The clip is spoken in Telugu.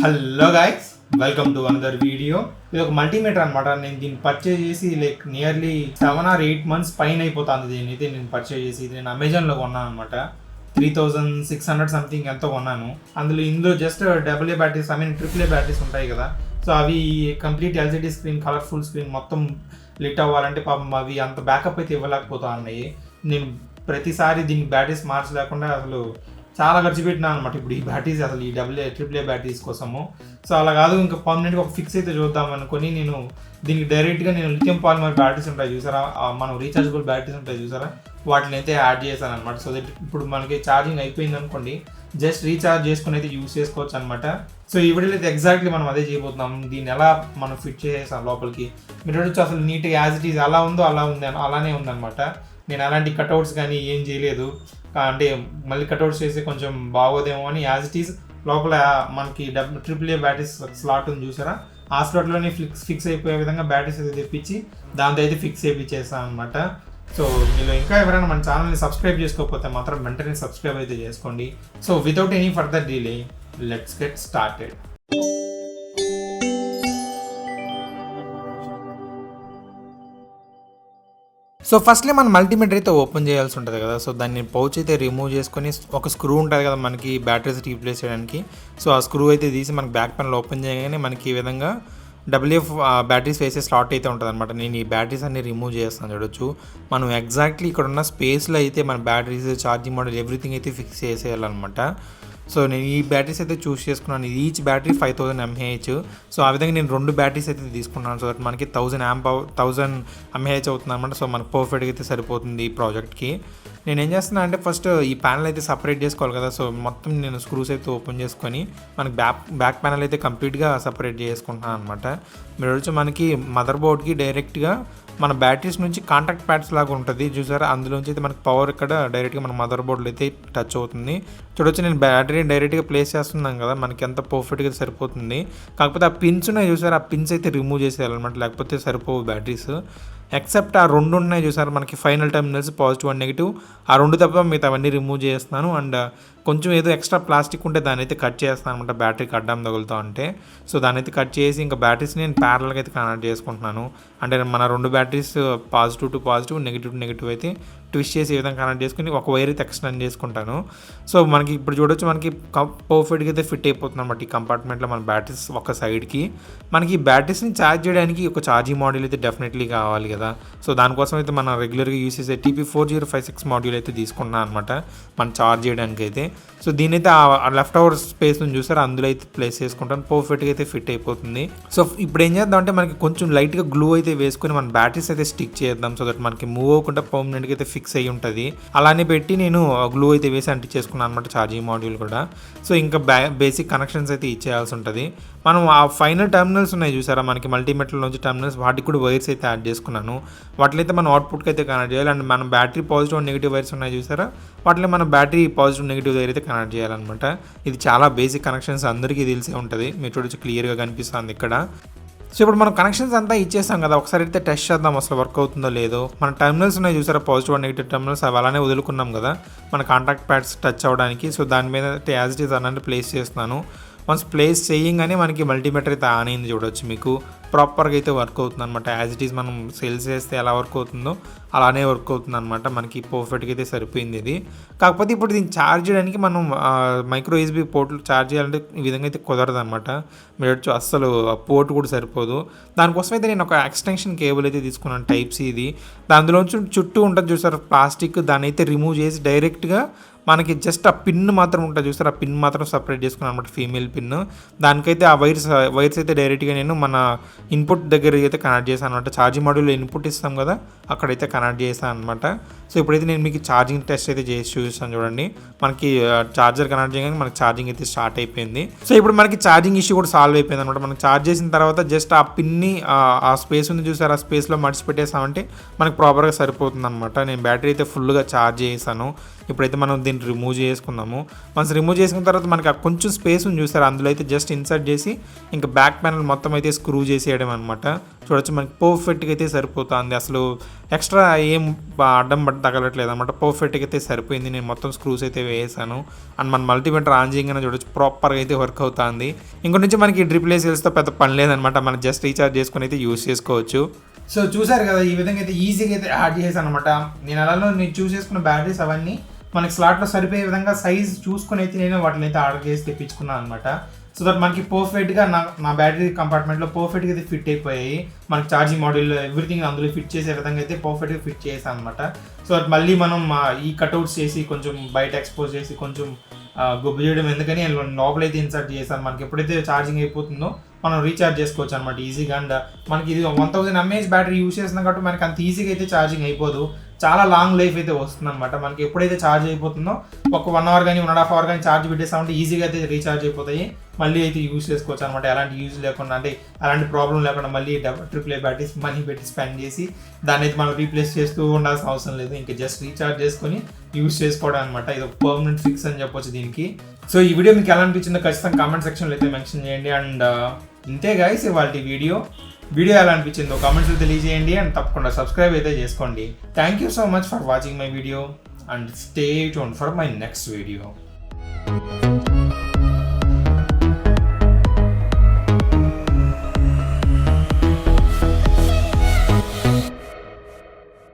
Hello guys, welcome to another video. ఇది ఒక మల్టీమీటర్ అనమాట. నేను దీన్ని పర్చేజ్ చేసి నియర్లీ 7 or 8 months పైన అయిపోతుంది. దీని అయితే నేను పర్చేజ్ చేసి నేను అమెజాన్లో కొన్నాను అనమాట. 3600 సంథింగ్ ఎంతో కొన్నాను. ఇందులో just AA batteries, AAA batteries ఉంటాయి కదా. సో అవి complete LCD screen, colourful screen మొత్తం లిట్ అవ్వాలంటే పాపం అవి అంత బ్యాకప్ అయితే ఇవ్వలేకపోతా ఉన్నాయి. నేను ప్రతిసారి దీనికి బ్యాటరీస్ మార్చలేకుండా అసలు చాలా ఖర్చు పెట్టినాను అనమాట. ఇప్పుడు ఈ బ్యాటరీస్ అసలు ఈ AAA బ్యాటరీస్ కోసము. సో అలా కాదు, ఇంకా పర్మనెంట్గా ఒక ఫిక్స్ అయితే చూద్దాం అనుకుని నేను దీనికి డైరెక్ట్గా లిథియం పాలిమర్ బ్యాటరీస్ ఉంటాయి చూసారా, మనం రీఛార్జబుల్ బ్యాటరీస్ ఉంటాయి చూసారా, వాటిని అయితే యాడ్ చేశాను అనమాట. సో దట్ ఇప్పుడు మనకి ఛార్జింగ్ అయిపోయింది అనుకోండి, జస్ట్ రీఛార్జ్ చేసుకుని అయితే యూస్ చేసుకోవచ్చు అనమాట. సో ఈ వీడియోలో అయితే ఎగ్జాక్ట్లీ మనం అదే చేయబోతున్నాం. దీన్ని ఎలా మనం ఫిట్ చేసేసాం లోపలికి. మీరు వచ్చి అసలు నీట్గా యాజ్ ఇట్ ఈజ్ ఎలా ఉందో అలానే ఉందన్నమాట. నేను అలాంటి కట్అవుట్స్ కానీ ఏం చేయలేదు. అంటే మళ్ళీ కట్అవుట్స్ చేసి కొంచెం బాగోదేమో అని యాజ్ ఇట్ ఈజ్ లోపల మనకి AAA బ్యాటరీస్ స్లాట్ ఉంది చూసారా, ఆ స్లాట్లోనే ఫిక్స్ అయిపోయే విధంగా బ్యాటరీస్ అయితే తెప్పించి దాంతో అయితే ఫిక్స్ చేయించేస్తాను అనమాట. సో మీరు ఇంకా ఎవరైనా మన ఛానల్ని సబ్స్క్రైబ్ చేసుకోకపోతే మాత్రం వెంటనే సబ్స్క్రైబ్ అయితే చేసుకోండి. So without any further delay, let's get started. So firstly మనం మల్టీమీటర్ అయితే ఓపెన్ చేయాల్సి ఉంటుంది కదా. సో దాన్ని పౌచ్ అయితే రిమూవ్ చేసుకొని ఒక స్క్రూ ఉంటుంది కదా మనకి బ్యాటరీస్ రీప్లేస్ చేయడానికి. సో ఆ స్క్రూ అయితే తీసి మనకి బ్యాక్ ప్యానల్ ఓపెన్ చేయగానే మనకి ఈ విధంగా బ్యాటరీస్ వేసే స్లాట్ అయితే ఉంటుంది అనమాట. నేను ఈ బ్యాటరీస్ అన్ని రిమూవ్ చేస్తాను చూడొచ్చు. మనం ఎగ్జాక్ట్లీ ఇక్కడ ఉన్న స్పేస్లో అయితే మన బ్యాటరీస్, ఛార్జింగ్ మోడల్ ఎవ్రీథింగ్ అయితే ఫిక్స్ చేసేయాలన్నమాట. సో నేను ఈ బ్యాటరీస్ అయితే చూస్ చేసుకున్నాను. Each battery 5000 mAh. సో ఆ విధంగా నేను 2 బ్యాటరీస్ అయితే తీసుకున్నాను. సో దట్ మనకి 1000 mAh అవుతుంది అనమాట. సో మనకు పర్ఫెక్ట్గా అయితే సరిపోతుంది ఈ ప్రాజెక్ట్కి. నేను ఏం చేస్తున్నా అంటే ఫస్ట్ ఈ ప్యానల్ అయితే సపరేట్ చేసుకోవాలి కదా. సో మొత్తం నేను స్క్రూస్ అయితే ఓపెన్ చేసుకొని మనకి బ్యాక్ ప్యానల్ అయితే కంప్లీట్గా సపరేట్ చేసుకుంటున్నాను అనమాట. మీరు వచ్చి మనకి మదర్ బోర్డ్కి డైరెక్ట్గా మన బ్యాటరీస్ నుంచి కాంటాక్ట్ ప్యాడ్స్ లాగా ఉంటుంది చూసారా, అందులోంచి అయితే మనకి పవర్ ఇక్కడ డైరెక్ట్గా మన మదర్ బోర్డ్లో అయితే టచ్ అవుతుంది. చూడొచ్చు నేను బ్యాటరీని డైరెక్ట్గా ప్లేస్ చేస్తున్నాను కదా, మనకి ఎంత పర్ఫెక్ట్గా సరిపోతుంది. కాకపోతే ఆ పిన్స్ ఉన్నాయి చూసారా, ఆ పిన్స్ అయితే రిమూవ్ చేసేయాలన్నమాట, లేకపోతే సరిపోవు బ్యాటరీస్. ఎక్సెప్ట్ ఆ 2 ఉన్నాయి చూసారు మనకి final terminals, positive and negative. ఆ 2 తప్ప మిగతా అవన్నీ రిమూవ్ చేస్తున్నాను. అండ్ కొంచెం ఏదో ఎక్స్ట్రా ప్లాస్టిక్ ఉంటే దాన్ని అయితే కట్ చేస్తాను అనమాట, బ్యాటరీకి అడ్డం తగులుతూ ఉంటే. సో దాన్ని అయితే కట్ చేసి ఇంకా బ్యాటరీస్ నేను ప్యారల్గా అయితే కనెక్ట్ చేసుకుంటున్నాను. అంటే మన 2 batteries positive to positive, negative to negative అయితే ట్విస్ట్ చేసి ఈ విధంగా కనెక్ట్ చేసుకుని ఒక వైర్ అయితే ఎక్స్టెండ్ చేసుకుంటాను. సో మనకి ఇప్పుడు చూడొచ్చు మనకి పర్ఫెక్ట్గా అయితే ఫిట్ అయిపోతుంది అనమాట ఈ కంపార్ట్మెంట్లో మన బ్యాటరీస్ ఒక సైడ్కి. మనకి బ్యాటరీస్ని ఛార్జ్ చేయడానికి ఒక ఛార్జింగ్ మాడ్యూల్ అయితే డెఫినెట్లీ కావాలి కదా. సో దానికోసం అయితే మనం రెగ్యులర్గా యూస్ చేసే TP4056 మాడ్యూల్ అయితే తీసుకున్నాను అనమాట మనం ఛార్జ్ చేయడానికి అయితే. సో దీని అయితే ఆ లెఫ్ట్ ఓవర్ స్పేస్ నుంచి చూసారు, అందులో అయితే ప్లేస్ చేసుకుంటాను, పర్ఫెక్ట్గా అయితే ఫిట్ అయిపోతుంది. సో ఇప్పుడు ఏం చేద్దాం అంటే మనకి కొంచెం లైట్గా గ్లూ అయితే వేసుకొని మన బ్యాటరీస్ అయితే స్టిక్ చేద్దాం. సో దట్ మనకి మూవ్ అవ్వకుండా పర్మనెంట్గా అయితే ఫిక్స్ అయ్యి ఉంటుంది. అలానే పెట్టి నేను గ్లూ అయితే వేసి అంటించేసుకున్నాను అనమాట ఛార్జింగ్ మాడ్యూల్ కూడా. సో ఇంకా బేసిక్ కనెక్షన్స్ అయితే ఇచ్చేయాల్సి ఉంటుంది. మనం ఆ ఫైనల్ టెర్మినల్స్ ఉన్నాయి చూసారా మనకి మల్టీమీటర్ల నుంచి టెర్మినల్స్, వాటికి కూడా వైర్స్ అయితే యాడ్ చేసుకున్నాను. వాటిలో మనం అవుట్పుట్కి అయితే కనెక్ట్ చేయాలి. అండ్ మన battery positive and negative wires ఉన్నాయి చూసారా, వాటిలో మన బ్యాటరీ పాజిటివ్ నెగిటివ్ వైర్ అయితే కనెక్ట్ చేయాలన్నమాట. ఇది చాలా బేసిక్ కనెక్షన్స్, అందరికీ తెలిసే ఉంటుంది. మీరు చూడొచ్చు క్లియర్గా కనిపిస్తుంది ఇక్కడ. సో ఇప్పుడు మనం కనెక్షన్స్ అంతా ఇచ్చేస్తాం కదా, ఒకసారి అయితే టెస్ట్ చేద్దాం అసలు వర్క్ అవుతుందో లేదో. మన టెర్మినల్స్ ఉన్నాయి చూసారా పాజిటివ్ అండ్ నెగిటివ్ టెర్మినల్స్, అవి అలానే వదులుకున్నాం కదా మన కాంటాక్ట్ ప్యాడ్స్ టచ్ అవ్వడానికి. సో దాని మీద యాజ్ ఇట్ ఈజ్ అన్నట్టు ప్లేస్ చేస్తున్నాను. వన్స్ ప్లేస్ చేయగానే మనకి మల్టీమీటర్ అయితే ఆన్ అయింది చూడొచ్చు, మీకు ప్రాపర్గా అయితే వర్క్ అవుతుంది అనమాట. యాజ్ ఇట్ ఈజ్ మనం సేల్స్ చేస్తే ఎలా వర్క్ అవుతుందో అలానే వర్క్ అవుతుంది అనమాట. మనకి పర్ఫెక్ట్గా అయితే సరిపోయింది ఇది. కాకపోతే ఇప్పుడు దీన్ని ఛార్జ్ చేయడానికి మనం మైక్రో USB పోర్ట్లు ఛార్జ్ చేయాలంటే ఈ విధంగా అయితే కుదరదు అనమాట. మీరు అస్సలు పోర్ట్ కూడా సరిపోదు. దానికోసం అయితే నేను ఒక ఎక్స్టెన్షన్ కేబుల్ అయితే తీసుకున్నాను, Type-C ఇది. దానిలోంచి చుట్టూ ఉంటుంది చూసారు ప్లాస్టిక్, దాన్ని అయితే రిమూవ్ చేసి డైరెక్ట్గా మనకి జస్ట్ ఆ పిన్ మాత్రం ఉంటుంది చూసారు, ఆ పిన్ మాత్రం సపరేట్ చేసుకున్నాను అనమాట, ఫీమేల్ పిన్. దానికైతే ఆ వైర్స్ అయితే డైరెక్ట్గా నేను మన ఇన్పుట్ దగ్గర అయితే కనెక్ట్ చేశాను అనమాట. ఛార్జింగ్ మాడ్యూల్లో ఇన్పుట్ ఇస్తాం కదా, అక్కడైతే కనెక్ట్ చేశాను అనమాట. సో ఇప్పుడైతే నేను మీకు ఛార్జింగ్ టెస్ట్ అయితే చేసి చూపిస్తాను చూడండి. మనకి ఛార్జర్ కనెక్ట్ చేయగానే మనకి ఛార్జింగ్ అయితే స్టార్ట్ అయిపోయింది. సో ఇప్పుడు మనకి ఛార్జింగ్ ఇష్యూ కూడా సాల్వ్ అయిపోయింది అనమాట. మనం ఛార్జ్ చేసిన తర్వాత జస్ట్ ఆ పిన్ని ఆ స్పేస్ ఉంది చూసారు, ఆ స్పేస్లో మడిచి పెట్టేసామంటే మనకి ప్రాపర్గా సరిపోతుంది అనమాట. నేను బ్యాటరీ అయితే ఫుల్గా ఛార్జ్ చేసాను. ఇప్పుడైతే మనం దీన్ని రిమూవ్ చేసుకుందాము. వన్స్ రిమూవ్ చేసుకున్న తర్వాత మనకి కొంచెం స్పేస్ ఉంది చూసారు, అందులో అయితే జస్ట్ ఇన్సర్ట్ చేసి ఇంకా బ్యాక్ ప్యానల్ మొత్తం అయితే స్క్రూ చేసేయడం అనమాట. చూడొచ్చు మనకి పర్ఫెక్ట్గా అయితే సరిపోతుంది. అసలు ఎక్స్ట్రా ఏం అడ్డం బట్టి తగలట్లేదు అనమాట. పర్ఫెక్ట్గా అయితే సరిపోయింది. నేను మొత్తం స్క్రూస్ అయితే వేసాను. అండ్ మన మల్టీమీటర్ ఆన్ చేయగానే చూడొచ్చు ప్రాపర్గా అయితే వర్క్ అవుతుంది. ఇంకొక నుంచి మనకి డ్రిప్ లేసేల్స్తో పెద్ద పని లేదనమాట. మనం జస్ట్ రీఛార్జ్ చేసుకుని అయితే యూస్ చేసుకోవచ్చు. సో చూసారు కదా, ఈ విధంగా అయితే ఈజీగా అయితే యాడ్ చేశాను అనమాట. నేను చూస్ చేసుకున్న బ్యాటరీస్ అవన్నీ మనకి స్లాట్లో సరిపోయే విధంగా సైజ్ చూసుకుని అయితే నేను వాటిని అయితే ఆర్డర్ చేసి తెప్పించుకున్నాను అనమాట. సో దట్ మనకి పర్ఫెక్ట్గా నా బ్యాటరీ కంపార్ట్మెంట్లో పర్ఫెక్ట్గా అయితే ఫిట్ అయిపోయాయి. మనకి ఛార్జింగ్ మాడ్యూల్ ఎవ్రీథింగ్ అందులో ఫిట్ చేసే విధంగా అయితే పర్ఫెక్ట్గా ఫిట్ చేసాను అనమాట. సో దట్ మళ్ళీ మనం ఈ కట్అవుట్స్ చేసి కొంచెం బయట ఎక్స్పోజ్ చేసి కొంచెం గొబ్బు చేయడం ఎందుకని లోపలైతే ఇన్సర్ట్ చేశాను. మనకి ఎప్పుడైతే ఛార్జింగ్ అయిపోతుందో మనం రీఛార్జ్ చేసుకోవచ్చు అనమాట ఈజీగా. అండ్ మనకి ఇది 1000 mAh బ్యాటరీ యూస్ చేస్తున్నాం కాబట్టి మనకి అంత ఈజీగా అయితే ఛార్జింగ్ అయిపోదు. చాలా లాంగ్ లైఫ్ అయితే వస్తుంది అనమాట. మనకి ఎప్పుడైతే ఛార్జ్ అయిపోతుందో ఒక 1 hour కానీ 1.5 hour కానీ ఛార్జ్ పెట్టేస్తామంటే ఈజీగా అయితే రీఛార్జ్ అయిపోతాయి. మళ్ళీ అయితే యూస్ చేసుకోవచ్చు అనమాట. ఎలాంటి యూజ్ లేకుండా, అంటే అలాంటి ప్రాబ్లం లేకుండా మళ్ళీ AAA బ్యాటరీస్ మనీ పెట్టి స్పెండ్ చేసి దాన్ని అయితే మనం రీప్లేస్ చేస్తూ ఉండాల్సిన అవసరం లేదు. ఇంకా జస్ట్ రీఛార్జ్ చేసుకొని యూస్ చేసుకోవడం అనమాట. ఇది ఒక పర్మనెంట్ ఫిక్స్ అని చెప్పొచ్చు దీనికి. సో ఈ వీడియో మీకు ఎలా అనిపించిందో ఖచ్చితంగా కామెంట్ సెక్షన్లో అయితే మెన్షన్ చేయండి. అండ్ ఇంతే గైస్ ఇవాళ వీడియో ఎలా అనిపించిందో కామెంట్స్లో తెలియజేయండి. అండ్ తప్పకుండా సబ్స్క్రైబ్ అయితే చేసుకోండి. Thank you so much for watching my video and stay tuned for my next video.